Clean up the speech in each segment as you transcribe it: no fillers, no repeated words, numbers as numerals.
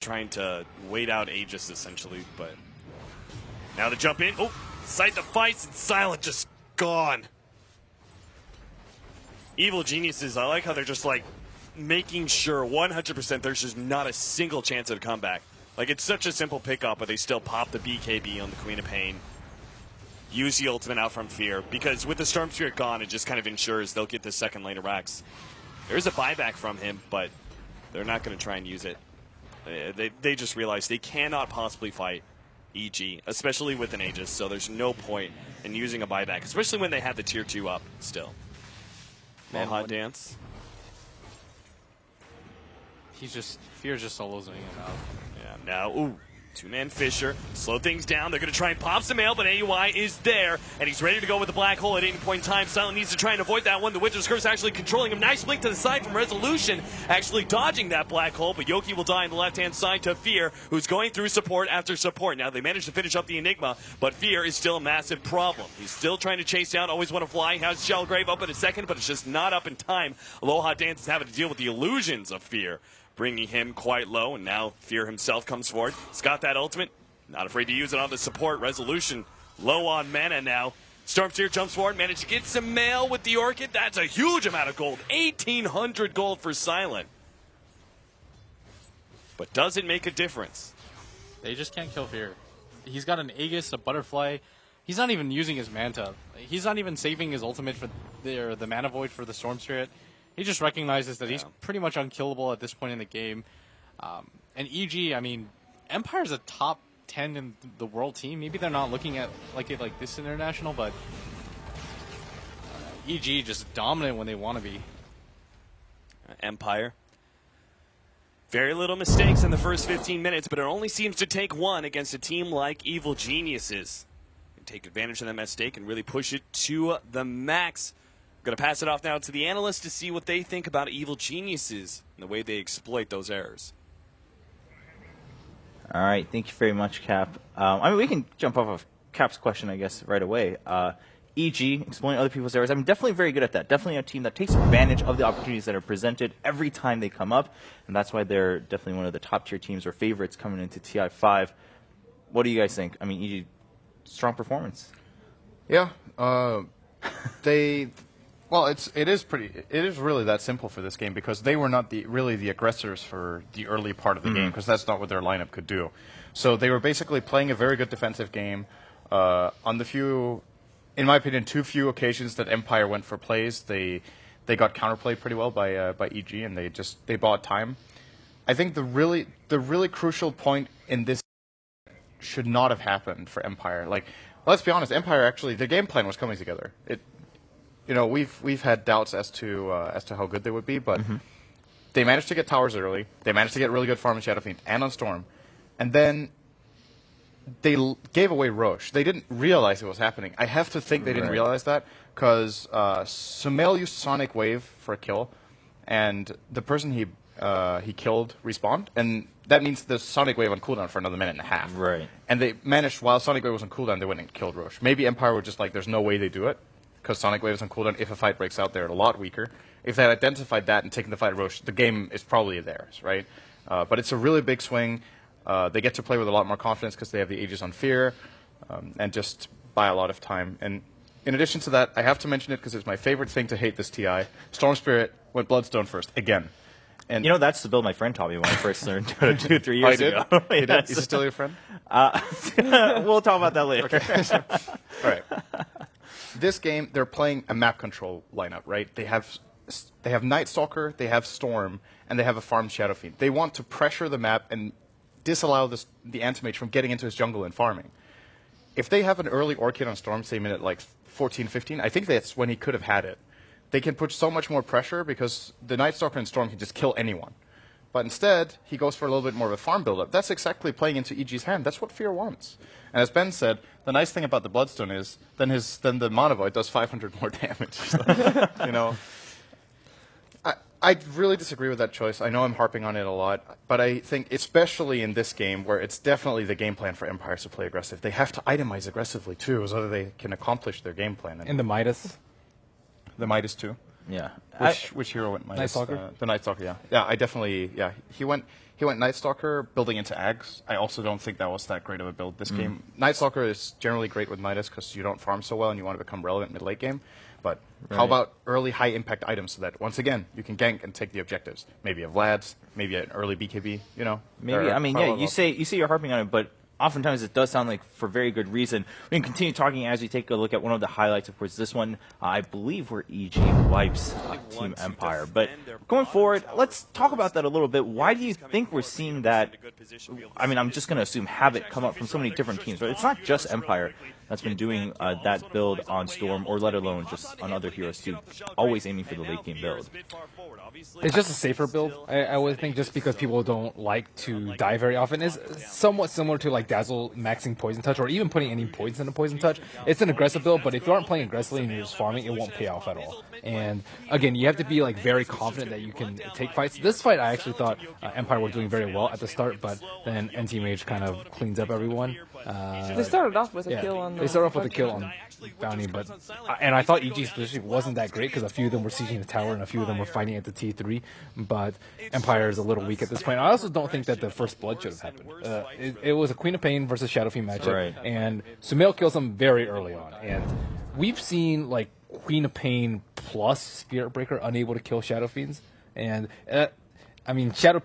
trying to wait out Aegis essentially, but now the jump in. Oh, sight the fights and Silent just gone. Evil Geniuses, I like how they're just like making sure 100% there's just not a single chance of a comeback. Like, it's such a simple pickup, but they still pop the BKB on the Queen of Pain. Use the ultimate out from Fear, because with the Storm Spirit gone, it just kind of ensures they'll get the second lane of Rex. There's a buyback from him, but they're not going to try and use it. They just realize they cannot possibly fight EG, especially with an Aegis, so there's no point in using a buyback, especially when they have the tier 2 up still. Man, hot dance. Fear's just soloing him out. Yeah, now, ooh, two-man Fisher. Slow things down. They're going to try and pop some ale, but AUI is there, and he's ready to go with the black hole at any point in time. Silent needs to try and avoid that one. The Witcher's Curse actually controlling him. Nice blink to the side from Resolution, actually dodging that black hole, but Yoki will die on the left-hand side to Fear, who's going through support after support. Now, they managed to finish up the Enigma, but Fear is still a massive problem. He's still trying to chase down, always want to fly. Has Shellgrave up in a second, but it's just not up in time. Aloha Dance is having to deal with the illusions of Fear, bringing him quite low, and now Fear himself comes forward. He's got that ultimate, not afraid to use it on the support. Resolution low on mana now. Stormseer jumps forward, managed to get some mail with the Orchid. That's a huge amount of gold. 1,800 gold for Silent. But does it make a difference? They just can't kill Fear. He's got an Aegis, a Butterfly. He's not even using his Manta. He's not even saving his ultimate for the Mana Void for the Storm Spirit. He just recognizes that he's pretty much unkillable at this point in the game. And EG, I mean, Empire's a top 10 in the world team. Maybe they're not looking at it like this international, but EG just dominant when they want to be. Empire. Very little mistakes in the first 15 minutes, but it only seems to take one against a team like Evil Geniuses. Take advantage of that mistake and really push it to the max. I'm going to pass it off now to the analysts to see what they think about Evil Geniuses and the way they exploit those errors. All right, thank you very much, Cap. I mean, we can jump off of Cap's question, I guess, right away. EG, exploiting other people's errors. I'm definitely very good at that. Definitely a team that takes advantage of the opportunities that are presented every time they come up, and that's why they're definitely one of the top-tier teams or favorites coming into TI5. What do you guys think? I mean, EG, strong performance. Yeah, Well, it is really that simple for this game, because they were not really the aggressors for the early part of the game, because that's not what their lineup could do. So they were basically playing a very good defensive game. On the few, in my opinion, too few occasions that Empire went for plays, they got counterplayed pretty well by EG, and they bought time. I think the really crucial point in this should not have happened for Empire. Like, let's be honest, Empire actually, the game plan was coming together. You know, we've had doubts as to how good they would be, but they managed to get towers early. They managed to get really good farm on Shadowfiend and on Storm, and then they gave away Roche. They didn't realize it was happening. I have to think they didn't realize that, because Sumail used Sonic Wave for a kill, and the person he killed respawned, and that means the Sonic Wave on cooldown for another minute and a half. Right. And they managed, while Sonic Wave was on cooldown, they went and killed Roche. Maybe Empire were just like, there's no way they do it, because Sonic Wave is on cooldown. If a fight breaks out, they're a lot weaker. If they had identified that and taken the fight at Roche, the game is probably theirs, right? But it's a really big swing. They get to play with a lot more confidence because they have the Aegis on Fear, and just buy a lot of time. And in addition to that, I have to mention it because it's my favorite thing to hate this TI. Storm Spirit went Bloodstone first, again. And you know, that's the build my friend taught me when I first learned Dota 2-3 years ago. Yes. Is he still your friend? We'll talk about that later. Okay. All right. This game, they're playing a map control lineup, right? They have Night Stalker, they have Storm, and they have a farm Shadowfiend. They want to pressure the map and disallow the Anti-Mage from getting into his jungle and farming. If they have an early Orchid on Storm, say minute like 14, 15, I think that's when he could have had it. They can put so much more pressure because the Night Stalker and Storm can just kill anyone. But instead, he goes for a little bit more of a farm build-up. That's exactly playing into EG's hand. That's what Fear wants. And as Ben said, the nice thing about the Bloodstone is then the Mana Void does 500 more damage. So, you know, I really disagree with that choice. I know I'm harping on it a lot, but I think especially in this game where it's definitely the game plan for Empires to play aggressive, they have to itemize aggressively too, so that they can accomplish their game plan. And the Midas. The Midas too. Yeah. Which hero went minus? Night Stalker? The Night Stalker, yeah. Yeah, I definitely, yeah. He went Night Stalker building into Ags. I also don't think that was that great of a build this game. Night Stalker is generally great with Midas because you don't farm so well and you want to become relevant mid-late game. But how about early high-impact items so that, once again, you can gank and take the objectives? Maybe a Vlad's, maybe an early BKB, you know? Maybe, I mean, yeah, you say you're harping on it, but oftentimes it does sound like for very good reason. We can continue talking as we take a look at one of the highlights. Of course, this one, I believe, where EG wipes Team Empire. But going forward, let's talk about that a little bit. Why do you think we're seeing that? I mean, I'm just going to assume Habit come up from so many different teams, but it's not just Empire that's been doing that build on Storm, or let alone just on other heroes too, always aiming for the late game build. It's just a safer build, I would think, just because people don't like to die very often. It's somewhat similar to like Dazzle maxing Poison Touch, or even putting any points into Poison Touch. It's an aggressive build, but if you aren't playing aggressively and you're just farming, it won't pay off at all. And again, you have to be like very confident that you can take fights. This fight, I actually thought Empire were doing very well at the start, but then NTMH kind of cleans up everyone. They started off with a kill on. They started off with a kill on Bounty, but and I thought EG's position wasn't that great because a few of them were sieging the tower and a few of them were fighting at the T3. But Empire is a little weak at this point. I also don't think that the first blood should have happened. It was a Queen of Pain versus Shadow Fiend matchup, and Sumail kills him very early on. And we've seen like Queen of Pain plus Spirit Breaker unable to kill Shadow Fiends, and I mean Shadow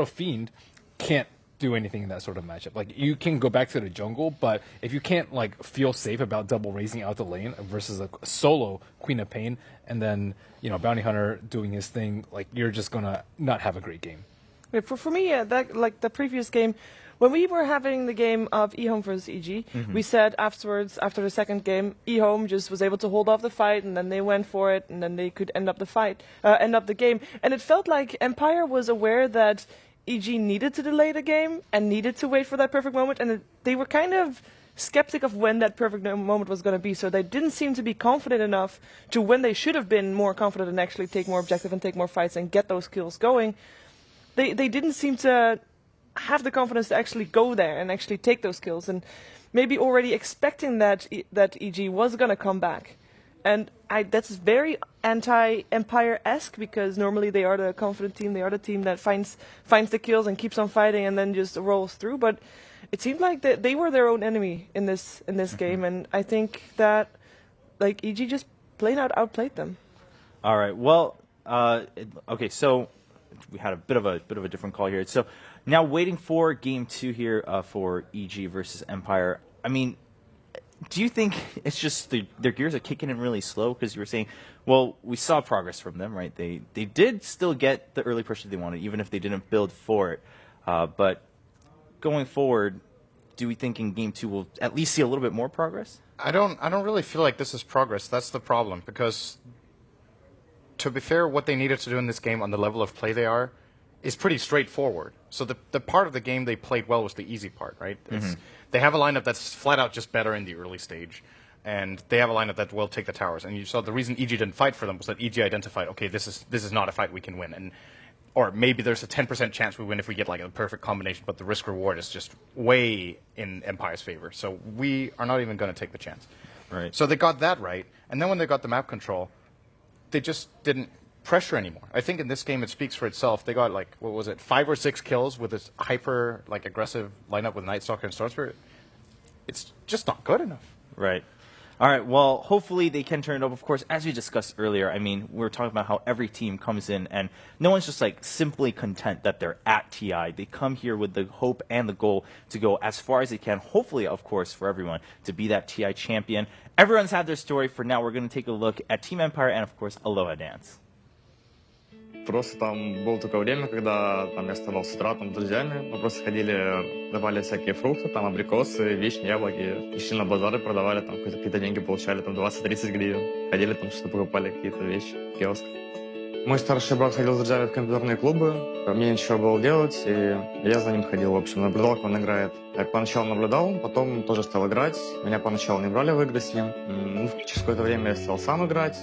Fiend can't do anything in that sort of matchup. Like, you can go back to the jungle, but if you can't like feel safe about double raising out the lane versus a solo Queen of Pain, and then Bounty Hunter doing his thing, like, you're just gonna not have a great game. Yeah, for me, that like the previous game, when we were having the game of eHome versus EG, we said afterwards, after the second game, eHome just was able to hold off the fight, and then they went for it, and then they could end up the game. And it felt like Empire was aware that EG needed to delay the game and needed to wait for that perfect moment, and they were kind of skeptic of when that perfect moment was going to be, so they didn't seem to be confident enough to, when they should have been more confident and actually take more objective and take more fights and get those kills going, they didn't seem to have the confidence to actually go there and actually take those kills, and maybe already expecting that EG was going to come back. And that's very anti-Empire-esque, because normally they are the confident team, they are the team that finds the kills and keeps on fighting and then just rolls through. But it seemed like they were their own enemy in this game, and I think that like EG just plain out outplayed them. All right. Well, okay. So we had a bit of a different call here. So now waiting for game 2 here for EG versus Empire. I mean, do you think it's just their gears are kicking in really slow? Because you were saying, well, we saw progress from them, right? They did still get the early pressure they wanted, even if they didn't build for it. But going forward, do we think in game 2 we'll at least see a little bit more progress? I don't really feel like this is progress. That's the problem. Because, to be fair, what they needed to do in this game on the level of play they are is pretty straightforward. So the part of the game they played well was the easy part, right? They have a lineup that's flat out just better in the early stage, and they have a lineup that will take the towers. And you saw the reason EG didn't fight for them was that EG identified, okay, this is not a fight we can win, or maybe there's a 10% chance we win if we get like a perfect combination, but the risk reward is just way in Empire's favor. So we are not even going to take the chance. Right. So they got that right, and then when they got the map control, they just didn't pressure anymore. I think in this game it speaks for itself. They got like, what was it, 5 or 6 kills with this hyper like aggressive lineup with Night Stalker and Storm Spirit. It's just not good enough. Right. All right. Well, hopefully they can turn it up. Of course, as we discussed earlier, I mean, we were talking about how every team comes in and no one's just like simply content that they're at TI. They come here with the hope and the goal to go as far as they can. Hopefully, of course, for everyone to be that TI champion. Everyone's had their story. For now, we're going to take a look at Team Empire and, of course, Aloha Dance. Просто там было такое время, когда там я вставал с утра там, с друзьями, мы просто ходили, давали всякие фрукты, там абрикосы, вишни, яблоки, и шли на базары, продавали, там какие-то деньги получали, там 20-30 гривен. Ходили там, что покупали какие-то вещи в киоск. Мой старший брат ходил с друзьями в компьютерные клубы, мне нечего было делать, и я за ним ходил, в общем, наблюдал, как он играет. Я поначалу наблюдал, потом тоже стал играть, меня поначалу не брали в игры с ним. Через какое-то время я стал сам играть.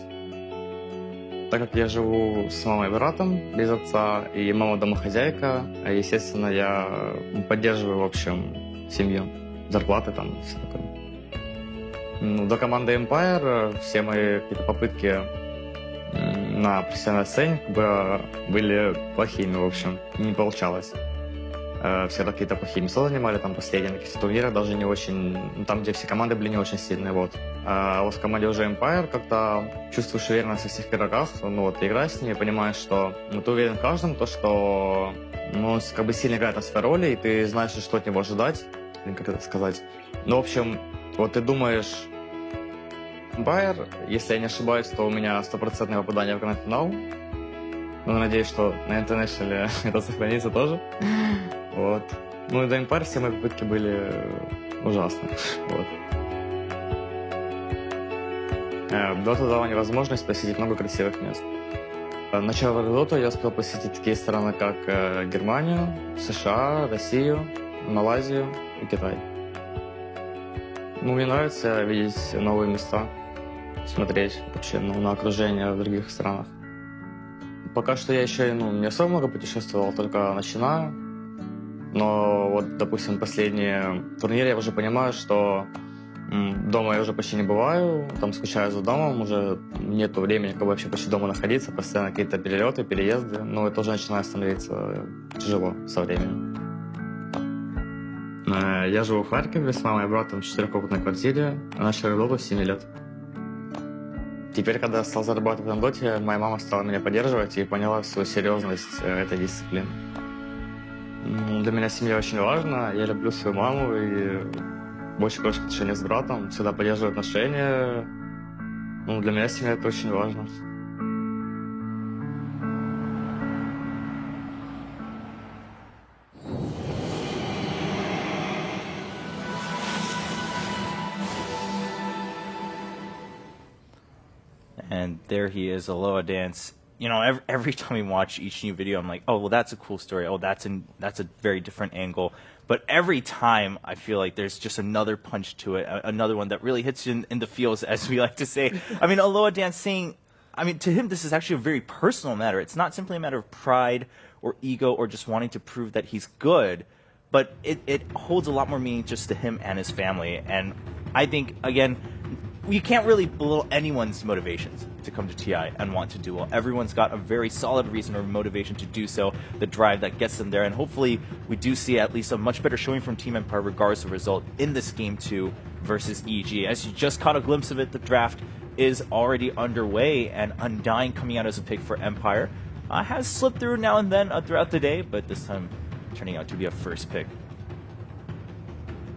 Так как я живу с мамой и братом, без отца, и мама домохозяйка, естественно, я поддерживаю, в общем, семью, зарплаты там, все такое. До команды Empire все мои какие-то попытки на профессиональной сцене как бы были плохими, в общем, не получалось. Всегда какие-то плохие места занимали, там последние на каких-то турнирах даже не очень, там, где все команды были не очень сильные, вот. А вот в команде уже Empire как-то чувствуешь уверенность во всех игроках, ну вот, играешь с ними, понимаешь, что ты уверен в каждом, то, что он как бы сильно играет на своей роли, и ты знаешь, что от него ожидать, как это сказать. Ну, в общем, вот ты думаешь, Empire, если я не ошибаюсь, то у меня 100% попадание в гранд-финал. Ну, надеюсь, что на International это сохранится тоже. Вот. Ну и до Empire все мои попытки были ужасны. Вот. Dota дала мне возможность посетить много красивых мест. Начав Dota, я успел посетить такие страны, как Германию, США, Россию, Малайзию и Китай. Ну, мне нравится видеть новые места, смотреть вообще на окружение в других странах. Пока что я еще не особо много путешествовал, только начинаю. Но вот, допустим, последние турниры я уже понимаю, что дома я уже почти не бываю, там скучаю за домом, уже нету времени как бы вообще почти дома находиться, постоянно какие-то перелеты, переезды, но это уже начинает становиться тяжело со временем. Я живу в Харькове с мамой и братом в 4-комнатной квартире, начал работу с 7 лет. Теперь, когда я стал зарабатывать на доте, моя мама стала меня поддерживать и поняла всю серьезность этой дисциплины. Для меня семья очень важна, я люблю свою маму и очень хорошие отношения с братом, всегда поддерживаю отношения. Для меня семья это очень важно. And there he is, Aloha Dance. You know, every time we watch each new video, I'm like, oh, well, that's a cool story. Oh, that's a very different angle. But every time, I feel like there's just another punch to it, another one that really hits you in the feels, as we like to say. I mean, Aloha Dance saying, I mean, to him, this is actually a very personal matter. It's not simply a matter of pride or ego or just wanting to prove that he's good, but it holds a lot more meaning just to him and his family. And I think, again, you can't really belittle anyone's motivations to come to TI and want to do well. Everyone's got a very solid reason or motivation to do so, the drive that gets them there, and hopefully we do see at least a much better showing from Team Empire regardless of result in this Game 2 versus EG. As you just caught a glimpse of it, the draft is already underway, and Undying coming out as a pick for Empire has slipped through now and then throughout the day, but this time turning out to be a first pick.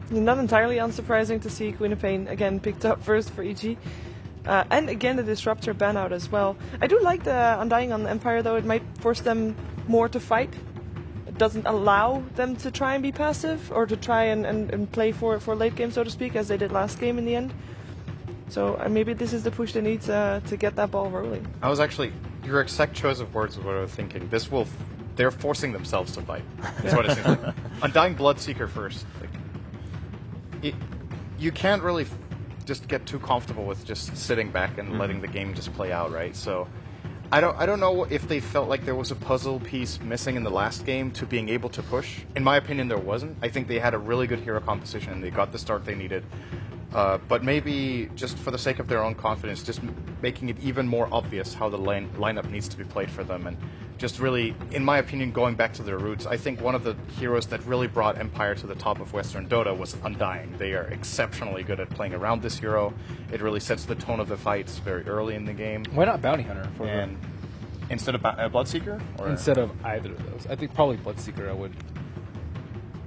Not entirely unsurprising to see Queen of Pain again picked up first for EG. And again the Disruptor ban out as well. I do like the Undying on the Empire though, it might force them more to fight. It doesn't allow them to try and be passive or to try and play for late game, so to speak, as they did last game in the end. So maybe this is the push they need to get that ball rolling. I was actually, your exact choice of words is what I was thinking. They're forcing themselves to fight. That's what it seems like. Undying Bloodseeker first. You can't really just get too comfortable with just sitting back and letting the game just play out, right? So I don't know if they felt like there was a puzzle piece missing in the last game to being able to push. In my opinion, there wasn't. I think they had a really good hero composition and they got the start they needed. But maybe just for the sake of their own confidence, just making it even more obvious how the lineup needs to be played for them, and just really, in my opinion, going back to their roots. I think one of the heroes that really brought Empire to the top of Western Dota was Undying. They are exceptionally good at playing around this hero. It really sets the tone of the fights very early in the game. Why not Bounty Hunter for and instead of Bloodseeker? Or? Instead of either of those. I think probably Bloodseeker I would